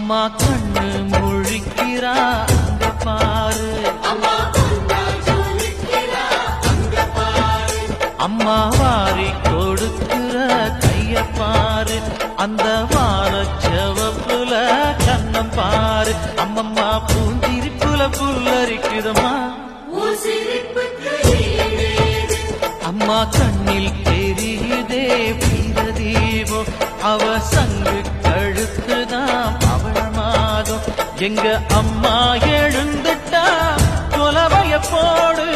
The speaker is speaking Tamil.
அம்மா கண்ணு முழிக்கிறா அங்க பாரு, அம்மா வாரி கொடுக்கிற கைய பாரு, அந்த வானச்சவப்புல கண்ணம் பாரு. அம்மம்மா பூஞ்சிரிப்புல புல்லரிக்குதம்மா, அம்மா கண்ணில் தெரியுதே வீரதீபம், அவ சங்கு கழுத்துதான் பவளமாகும். எங்க அம்மா எழுந்துட்டா கொலவைய போடு,